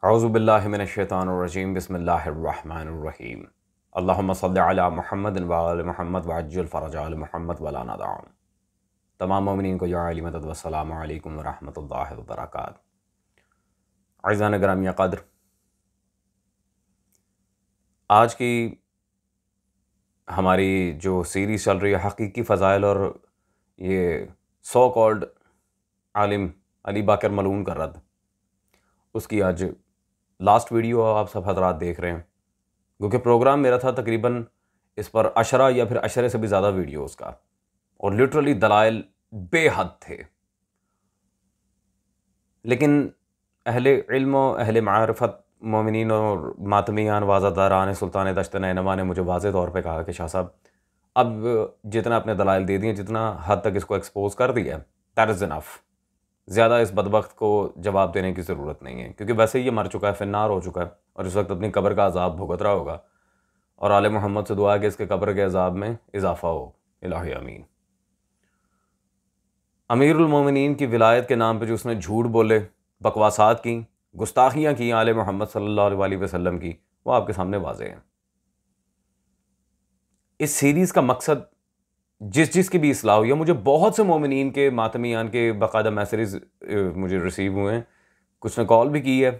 औज़ुबिल्लाहि मिनश्शैतानिर्रजीम बिस्मिल्लाहिर्रहमानिर्रहीम अल्लाहुम्मा सल्लि अला मुहम्मद व आलि मुहम्मद व अज्जिल फ़रज आलि मुहम्मद वला नदअम। तमाम मोमिनीन को या अली मदद व अस्सलामु अलैकुम व रहमतुल्लाहि व बरकातहू। अज़ीज़ान गिरामी क़द्र, आज की हमारी जो सीरीज़ चल रही है हकीकी फ़ज़ाइल और ये सो कॉल्ड आलिम अली बाकर मलून का रद्द, उसकी आज लास्ट वीडियो आप सब हज़रात देख रहे हैं। क्योंकि प्रोग्राम मेरा था तकरीबन इस पर अशरा या फिर अशरे से भी ज़्यादा वीडियो उसका, और लिटरली दलाइल बेहद थे। लेकिन अहले इल्म अहले मारिफत मोमिनीन और मातमियान वाज़ादारान सुल्तान दश्त नैनवा ने मुझे वाज़े तौर पे कहा कि शाह साहब, अब जितना आपने दलाइल दे दिए, जितना हद तक इसको एक्सपोज कर दिया, दैट इज़ इनफ। ज़्यादा इस बदबख्त को जवाब देने की ज़रूरत नहीं है, क्योंकि वैसे ही ये मर चुका है, फिन्नार हो चुका है और इस वक्त अपनी कब्र का अजाब भुगत रहा होगा। और आले मोहम्मद से दुआ है कि इसके कब्र के अजाब में इजाफ़ा हो, इलाही आमीन। अमीरुल मोमिनीन की विलायत के नाम पे जो उसने झूठ बोले, बकवासात की, गुस्ताखियाँ की आले मोहम्मद सल्लल्लाहु अलैहि वसल्लम की, वो आपके सामने वाज़े हैं। इस सीरीज़ का मकसद जिस की भी इस्लाह हुई है, मुझे बहुत से मोमिनीन के मातमियान के बाकायदा मैसेज मुझे रिसीव हुए हैं। कुछ ने कॉल भी की है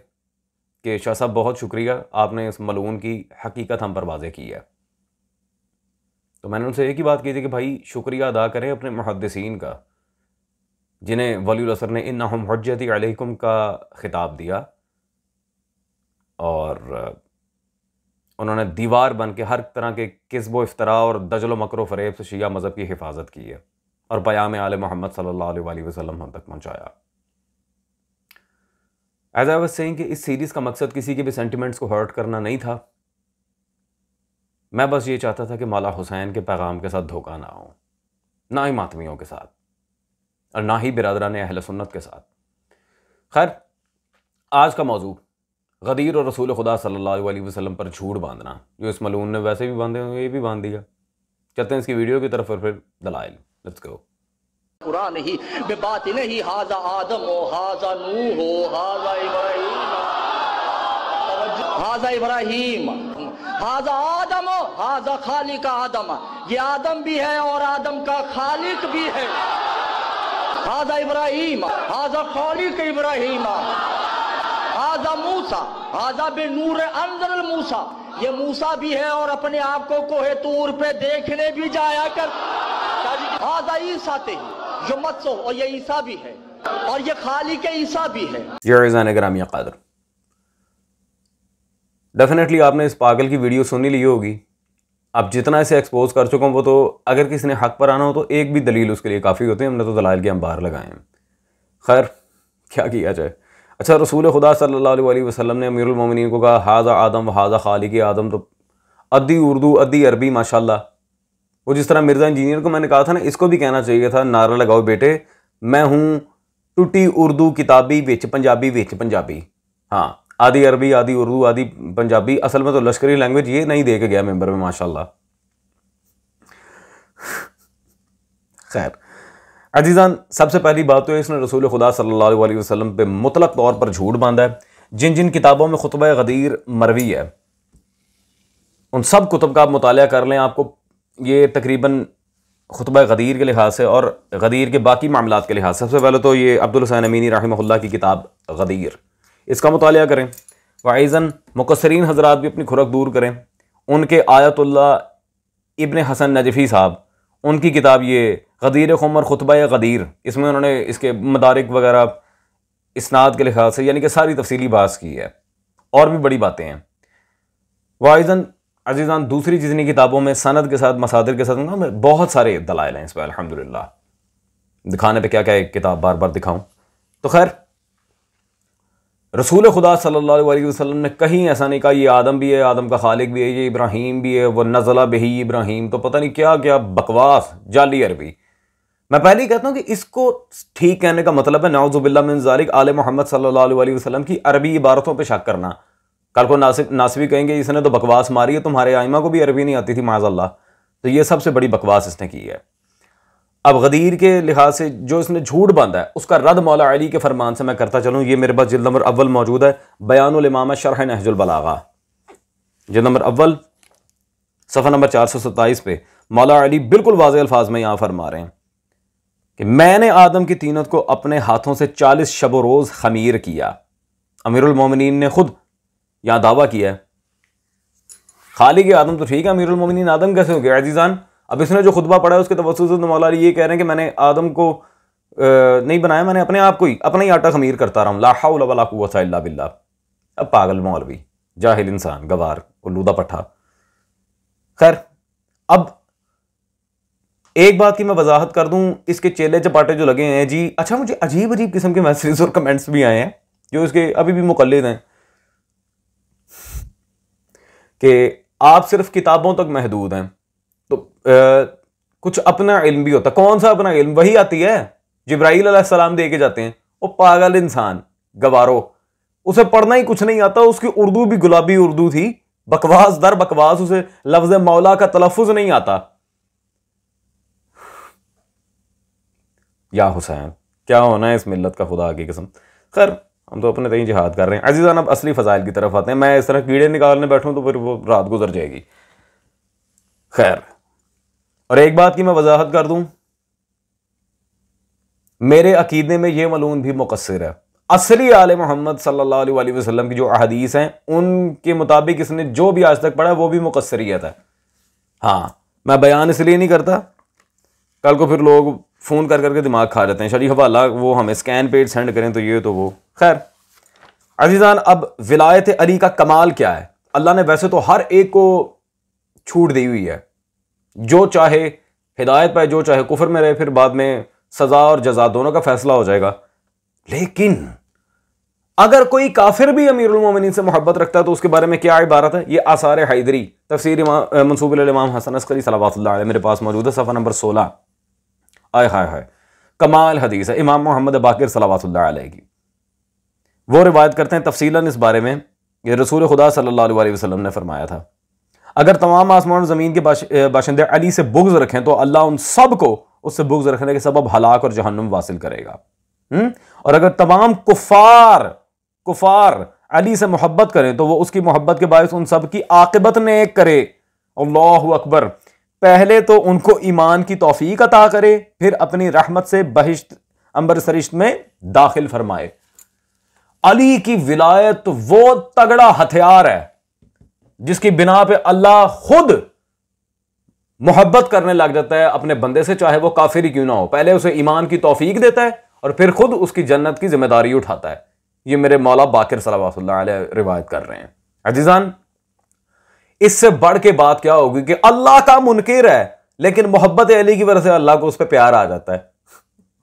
कि शाह साहब बहुत शुक्रिया, आपने इस मलून की हकीकत हम पर वाज़े की है। तो मैंने उनसे एक ही बात की थी कि भाई शुक्रिया अदा करें अपने मुहद्दिसीन का, जिन्हें वलीउल असर ने इन्नहुम हुज्जती अलैकुम का खिताब दिया और उन्होंने दीवार बन के हर तरह के किस्ब व इफ्तरा और दजल मकर फ़रेब से शिया मज़हब की हिफाजत की है और पयाम आले मोहम्मद सल्लल्लाहु अलैहि वसल्लम हम तक पहुँचाया। एज आई वाज सेइंग कि इस सीरीज़ का मकसद किसी के भी सेंटिमेंट्स को हर्ट करना नहीं था। मैं बस ये चाहता था कि मौला हुसैन के पैगाम के साथ धोखा ना हो, ना ही मातमियों के साथ और ना ही बिरादरान अहले सुन्नत के साथ। खैर, आज का मौजू गदीर और रसूल खुदा सल्लल्लाहु अलैहि वसल्लम पर झूठ बांधना, जो इस मलून ने वैसे भी बांधे हुए, ये भी बांध दिया। चलते हैं इसकी वीडियो की तरफ और फिर दलाइल। Let's go. कुरान ही बेबात नहीं, हाजा आदम हो, हाजा नूह हो, हाजा इब्राहीम, हाजा इब्राहीम, हाजा आदम हो, हाजा खालिक आदम। ये आदम भी है और आदम का खालिक भी है। हाजा इब्राहीम, हाजा खालिक इब्राहीम, हाजा मूसा, हाजा बे नूर अंजल मूसा। ये मूसा भी है और अपने आप को कोहे तूर पे देखने भी जाया कर। हाजा ईसा थे जो मत सो, और ये ईसा भी है और ये खालिक ईसा भी है। गिरामी क़द्र, डेफिनेटली आपने इस पागल की वीडियो सुनी ली होगी। अब जितना इसे एक्सपोज कर चुका हूँ, वो तो अगर किसी ने हक पर आना हो तो एक भी दलील उसके लिए काफ़ी होती है। हमने तो दलाइल के अंबार लगाए हैं। खैर, क्या किया जाए। अच्छा, रसूल खुदा सल्लल्लाहु अलैहि वसल्लम ने अमीरुल मोमिनीन को कहा हाजा आदम व हाजा खालिक आदम, तो अद्दी उर्दू अद्दी अरबी माशाल्लाह। वो जिस तरह मिर्ज़ा इंजीनियर को मैंने कहा था ना, इसको भी कहना चाहिए था, नारा लगाओ बेटे, मैं हूँ टुटी उर्दू किताबी विच पंजाबी विच पंजाबी। हाँ, आधी अरबी आधी उर्दू आधी पंजाबी। असल में तो लश्करी लैंग्वेज ये नहीं दे के गया मेंबर में, माशाल्लाह। खैर अजीज़ान, सबसे पहली बात तो इसने रसूल खुदा सल्लल्लाहु अलैहि वसल्लम पे मुतलक तौर पर झूठ बांधा है। जिन जिन किताबों में खुतबा गदीर मरवी है, उन सब कुतुब का आप मुताला कर लें, आपको ये तकरीबन खुतबा गदीर के लिहाज से और गदीर के बाकी मामलात के लिहाज से, सबसे पहले तो ये अब्दुल हुसैन अमीनी रहमहुल्लाह की किताब गदीर, इसका मुताला करें। वाइज़न मुकस्सरीन हजरात भी अपनी खुरक दूर करें। उनके आयतुल्लाह इब्न हसन नजफ़ी साहब, उनकी किताब ये गदीर खुमर खुतबा गदीर, इसमें उन्होंने इसके मदारिक वगैरह इस्नाद के लिहाज से यानी कि सारी तफसीली बात की है और भी बड़ी बातें हैं। वाइज़न अजीज़ान, दूसरी जितनी किताबों में सनद के साथ मसादिर के साथ बहुत सारे दलाइल हैं इस पर, अल्हम्दुलिल्लाह। दिखाने पे क्या क्या एक किताब बार बार दिखाऊं। तो खैर, रसूल खुदा सल्लल्लाहु अलैहि वसल्लम ने कहीं ऐसा नहीं कहा ये आदम भी है, आदम का खालिक भी है, ये इब्राहीम भी है, वो नज़ला बिही इब्राहीम, तो पता नहीं क्या क्या बकवास जाली अरबी। मैं पहले ही कहता हूँ कि इसको ठीक कहने का मतलब है नाउज़ुबिल्लाह मिन ज़ालिक आले मोहम्मद सल्लल्लाहु अलैहि वसल्लम की अरबी इबारतों पे शक करना। कल को नासिबी कहेंगे इसने तो बकवास मारी है, तुम्हारे आइमा को भी अरबी नहीं आती थी माज़अल्लाह। तो ये सबसे बड़ी बकवास इसने की है। अब गदीर के लिहाज से जो इसने झूठ बांधा है उसका रद्द मौला अली के फरमान से मैं करता चलूँ। ये मेरे पास जिल्द नंबर अव्वल मौजूद है, बयानुल इमामा शरह नहजुल बलागा, जिल्द नंबर अव्वल सफ़ा नंबर 427 पे मौला अली बिल्कुल वाज़ेह अल्फाज में यहाँ फरमा रहे हैं कि मैंने आदम की तीनत को अपने हाथों से 40 शब रोज़ खमीर किया। अमीरुल मोमिनीन ने खुद यहाँ दावा किया है। खालिक आदम तो ठीक है, अमीरुल मोमिनीन आदम कैसे हो गया अजीज़ान? अब इसने जो खुतबा पढ़ा है उसके तवस्सुस से मौला अली ये कह रहे हैं कि मैंने आदम को नहीं बनाया, मैंने अपने आप को ही अपना ही आटा खमीर करता रहा हूँ। ला हौला वला कुव्वता इल्ला बिल्लाह। अब पागल मौलवी, जाहिल इंसान, गवार, उल्लूदा पट्ठा। खैर, अब एक बात की मैं वजाहत कर दूं, इसके चेले चपाटे जो लगे हैं जी, अच्छा मुझे अजीब अजीब किस्म के मैसेज और कमेंट्स भी आए हैं जो इसके अभी भी मुकल्लिद हैं कि आप सिर्फ किताबों तक महदूद हैं, तो कुछ अपना इल्म भी होता। कौन सा अपना इल्म? वही आती है जिब्राइल अलैहिस्सलाम दे के जाते हैं। वो पागल इंसान, गवारो, उसे पढ़ना ही कुछ नहीं आता। उसकी उर्दू भी गुलाबी उर्दू थी, बकवास दर बकवास, उसे लफ्ज मौला का तलफ़ुज़ नहीं आता। या हुसैन, क्या होना है इस मिल्लत का, खुदा की कसम। खैर, हम तो अपने तय जिहाद कर रहे हैं अजीज़ान। अब असली फ़ज़ाइल की तरफ आते हैं। मैं इस तरह कीड़े निकालने बैठूं तो फिर वो रात गुजर जाएगी। खैर, और एक बात की मैं वजाहत कर दूं, मेरे अकीदे में यह मलून भी मुकस्सिर है। असली आले मोहम्मद सल्लल्लाहु अलैहि वसल्लम की जो अहदीस हैं उनके मुताबिक इसने जो भी आज तक पढ़ा वो भी मुकस्सरियत है। हाँ, मैं बयान इसलिए नहीं करता, कल को फिर लोग फ़ोन कर करके दिमाग खा जाते हैं, शरीफ हवाला वो हमें स्कैन पेज सेंड करें तो ये तो वो। खैर अजीज़ान, अब विलायत अली का कमाल क्या है? अल्लाह ने वैसे तो हर एक को छूट दी हुई है, जो चाहे हिदायत पाए, जो चाहे कुफर में रहे, फिर बाद में सज़ा और जज़ा दोनों का फैसला हो जाएगा। लेकिन अगर कोई काफिर भी अमीरुल मोमिनीन से मोहब्बत रखता है तो उसके बारे में क्या इबारत है? ये आसार हैदरी तफसीर मंसूब इमाम हसन अस्करी सल्लल्लाहु अलैहि मेरे पास मौजूद है, सफ़ा नंबर 16। आय हाय हाय, कमाल हदीस है इमाम मोहम्मद बाकिर सल्लल्लाहु अलैहि की। वो रिवायत करते हैं तफसीलन इस बारे में, ये रसूल खुदा सल्लल्लाहु अलैहि वसल्लम ने फरमाया था, अगर तमाम आसमान ज़मीन के बाशिंदे अली से बुग़्ज़ रखें तो अल्लाह उन सब को उससे बुग़्ज़ रखने के सबब हलाक और जहन्नुम वासिल करेगा। और अगर तमाम कुफार अली से मोहब्बत करें तो वो उसकी मोहब्बत के बायस उन सब की आक़िबत नेक करे। अल्लाहु अकबर। पहले तो उनको ईमान की तौफीक अता करे, फिर अपनी रहमत से बहिश्त अंबर सरिश्त में दाखिल फरमाए। अली की विलायत वो तगड़ा हथियार है जिसकी बिना पे अल्लाह खुद मोहब्बत करने लग जाता है अपने बंदे से, चाहे वो काफिर ही क्यों ना हो। पहले उसे ईमान की तौफीक देता है और फिर खुद उसकी जन्नत की जिम्मेदारी उठाता है। ये मेरे मौला बाकिर सल्लल्लाहु अलैहि रिवायत कर रहे हैं। अजीजान, इससे बढ़ के बात क्या होगी कि अल्लाह का मुनकिर है लेकिन मोहब्बत अली की वजह से अल्लाह को उस पर प्यार आ जाता है।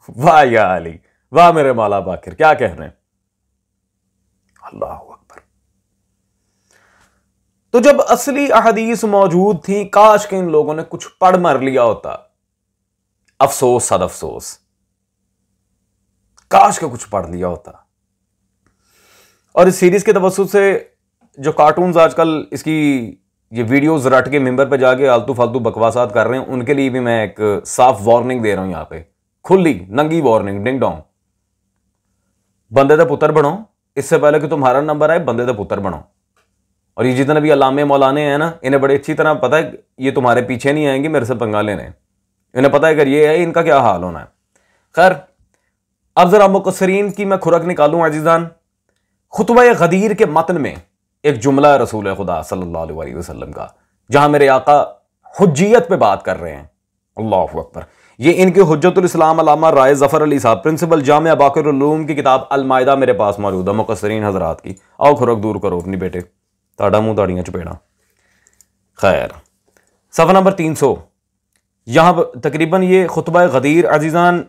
वाह या अली, वाह मेरे मौला बाकिर, क्या कह रहे हैं। अल्लाह अकबर। तो जब असली अहदीस मौजूद थी, काश के इन लोगों ने कुछ पढ़ मर लिया होता। अफसोस सद अफसोस, काश के कुछ पढ़ लिया होता। और इस सीरीज के तवस्सुत से जो कार्टून्स आजकल इसकी ये वीडियोस रट के मिंबर पे जाके आलतू फालतू बकवासात कर रहे हैं, उनके लिए भी मैं एक साफ वार्निंग दे रहा हूं, यहां पे खुली नंगी वार्निंग, डिंग डोंग। बंदे दे पुत्र बनो, इससे पहले कि तुम्हारा नंबर आए बंदे दे पुत्र बनो। और ये जितने भी अलामे मौलाने हैं ना, इन्हें बड़े अच्छी तरह पता है ये तुम्हारे पीछे नहीं आएंगे मेरे से पंगा लेने। इन्हें पता है अगर ये है इनका क्या हाल होना है। खैर, अब जरा मुकस्सरीन की मैं खुरक निकालूं अजीजान। खुतबा गदीर के मतन में एक जुमला है रसूल खुदा सल्लल्लाहु अलैहि वसल्लम का, जहां मेरे आका हुज्जियत पे बात कर रहे हैं। अल्लाहु अकबर। ये इनके हुज्जतुल इस्लाम अल्लामा राय जफर अली साहब, प्रिंसिपल जामिया बाक़िर उलूम की किताब अल माइदा मेरे पास मौजूद है मुकस्सरीन हजरात की। आओ खुरक दूर करो अपनी बेटे, ताड़ा मुंह ताड़ियां चपेड़ा। खैर, सफ़ा नंबर 300, यहां तकरीबन ये खुतबा गदीर अजीजान,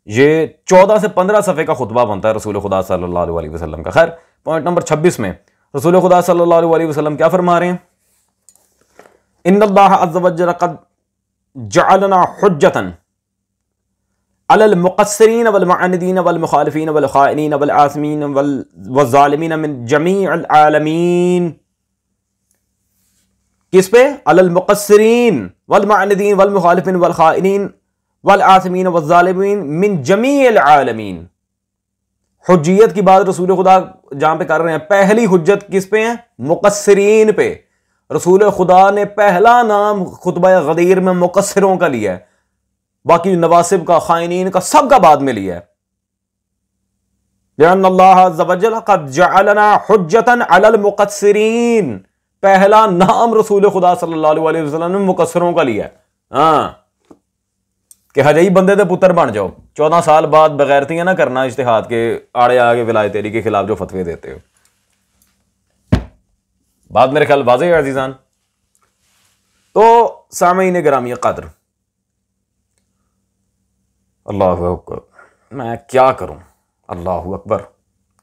ये 14 से 15 सफ़े का खुतबा बनता है रसूल खुदा सल्लल्लाहु अलैहि वसल्लम का। खैर, पॉइंट नंबर 26 में रसूल खुदा सल्लल्लाहु अलैहि वसल्लम क्या फरमा रहे हैं? इन्नल्लाह अज़्ज़ व जल्ल क़द जअलना हुज्जतन अलल मुक़स्सिरीन वल मुअनिदीन वल मुखालिफीन वल ख़ाइनीन वल आसिमीन वल ज़ालिमीन मिन जमीअल आलमीन। किस पे? अलल मुक़स्सिरीन वल मुअनिदीन वल मुखालिफीन वल ख़ाइनीन वल आसिमीन वज़्ज़ालिमीन मिन जमीइल आलमीन। हुज्जियत की बात रसूल खुदा जहां पे कर रहे हैं, पहली हुज्जत किस पे है? मुकस्सिरीन पे। रसूल खुदा ने पहला नाम खुतबा गदीर में मुकस्सिरों का लिया है, बाकी नवासिब का, खाइनीन का, सब का बाद में लिया है। अल्लाह अज़्ज़ व जल क़द जअलना हुज्जतन अलल मुकस्सिरीन, पहला नाम रसूल खुदा सल्लल्लाहु अलैहि वसल्लम ने मुकस्सिरों का लिया है। हाँ कि हजई बंदे दे पुत्र बन जाओ, 14 साल बाद बगैरतियां ना करना इज्तिहाद के आड़े आगे विलायत तेरी के खिलाफ जो फतवे देते हो। बात मेरे ख्याल वाज़ेह है अजीजान। तो सामीन गिरामी क़द्र, अल्लाहु अकबर, मैं क्या करूं, अल्लाहु अकबर,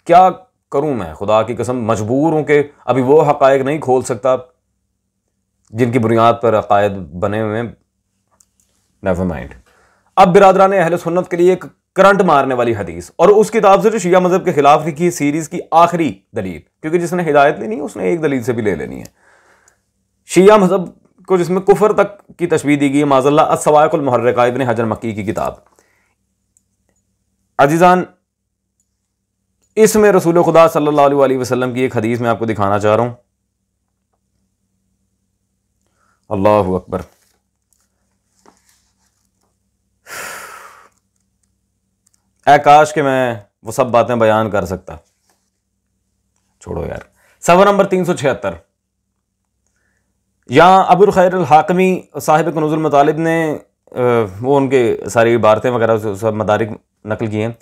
क्या करूं मैं, खुदा की कसम मजबूर हूं कि अभी वो हकायक नहीं खोल सकता जिनकी बुनियाद पर अकायद बने हुए हैं। Never mind. अब बिरादरान अहले सुन्नत के लिए एक करंट मारने वाली हदीस, और उस किताब से जो शिया मजहब के खिलाफ लिखी है सीरीज की आखिरी दलील, क्योंकि जिसने हिदायत लेनी है उसने एक दलील से भी ले लेनी है। शिया मजहब को जिसमें कुफर तक की तशबीह दी गई है, माज़ल्लाह अस्सवाइकुल मुहर्रिका इब्न हजर मक्की की किताब। अजीजान, इसमें रसूल खुदा सल्लल्लाहु अलैहि वसल्लम की एक हदीस मैं आपको दिखाना चाह रहा हूं। अल्लाहु अकबर। काश के मैं वो सब बातें बयान कर सकता, छोड़ो यार। सफ़ा नंबर 376, यहां अबुल खैर अल हाकमी साहिब कनूजुल मतालिब ने वो उनके सारी इबारतें वगैरह सब मदारिक नकल किए हैं।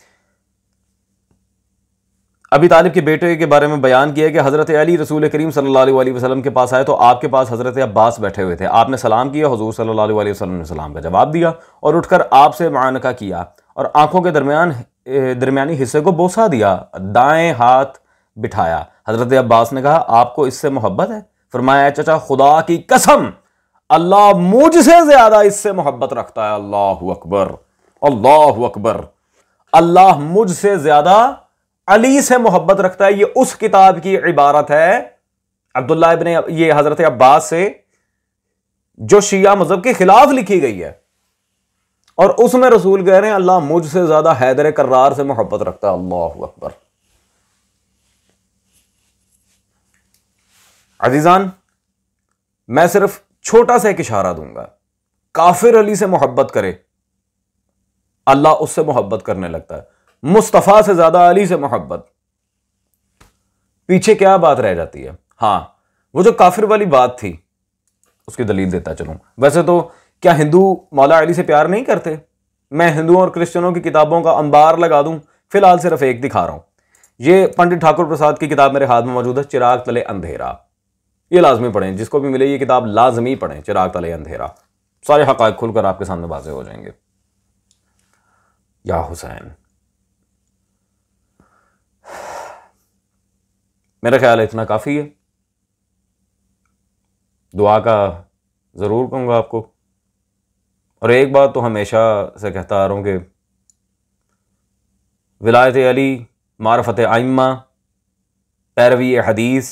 अबी तालिब के बेटे के बारे में बयान किया कि हज़रत अली रसूल करीम सल्लल्लाहु अलैहि वसल्लम के पास आए तो आपके पास हज़रत अब्बास बैठे हुए थे। आपने सलाम किया, हुजूर सल्लल्लाहु अलैहि वसल्लम ने सलाम का जवाब दिया और उठकर आपसे मुआनका किया और आंखों के दरमियानी हिस्से को बोसा दिया, दाएं हाथ बिठाया। हज़रत अब्बास ने कहा, आपको इससे मोहब्बत है? फरमाया, चचा खुदा की कसम अल्लाह मुझसे ज्यादा इससे मोहब्बत रखता है। अल्लाहु अकबर, अल्लाहु अकबर। अल्लाह मुझसे ज्यादा अली से मोहब्बत रखता है। ये उस किताब की इबारत है अब्दुल्ला इब्न ये हजरत अब्बास से, जो शिया मजहब के खिलाफ लिखी गई है, और उसमें रसूल कह रहे हैं अल्लाह मुझसे ज्यादा हैदर कर्रार से मोहब्बत रखता है। अल्लाहु अकबर। अजीजान, मैं सिर्फ छोटा सा एक इशारा दूंगा, काफिर अली से मोहब्बत करे अल्लाह उससे मोहब्बत करने लगता है। मुस्तफा से ज्यादा अली से मोहब्बत, पीछे क्या बात रह जाती है? हां, वो जो काफिर वाली बात थी उसकी दलील देता चलूं। वैसे तो क्या हिंदू मौला अली से प्यार नहीं करते? मैं हिंदुओं और क्रिश्चियनों की किताबों का अंबार लगा दूं, फिलहाल सिर्फ एक दिखा रहा हूं। ये पंडित ठाकुर प्रसाद की किताब मेरे हाथ में मौजूद है, चिराग तले अंधेरा। ये लाजमी पढ़ें, जिसको भी मिले ये किताब लाजमी पढ़ें, चिराग तले अंधेरा। सारे हकायक खुलकर आपके सामने वाज़ेह हो जाएंगे। या हुसैन, मेरा ख्याल है इतना काफ़ी है। दुआ का ज़रूर कहूँगा आपको, और एक बात तो हमेशा से कहता आ रहा हूँ कि विलायत अली, मारफत आइम्मा, पैरवी हदीस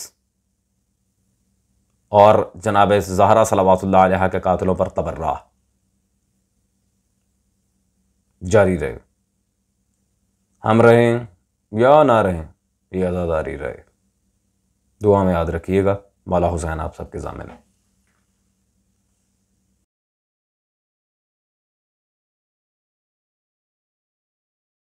और जनाब ज़हरा सलावतुल्लाह अलैहा के कातिलों पर तबर्रा जारी रहे। हम रहें या ना रहें, ये आज़ादारी रहे। दुआ में याद रखिएगा। मौला हुसैन आप सबके ज़ामिन है।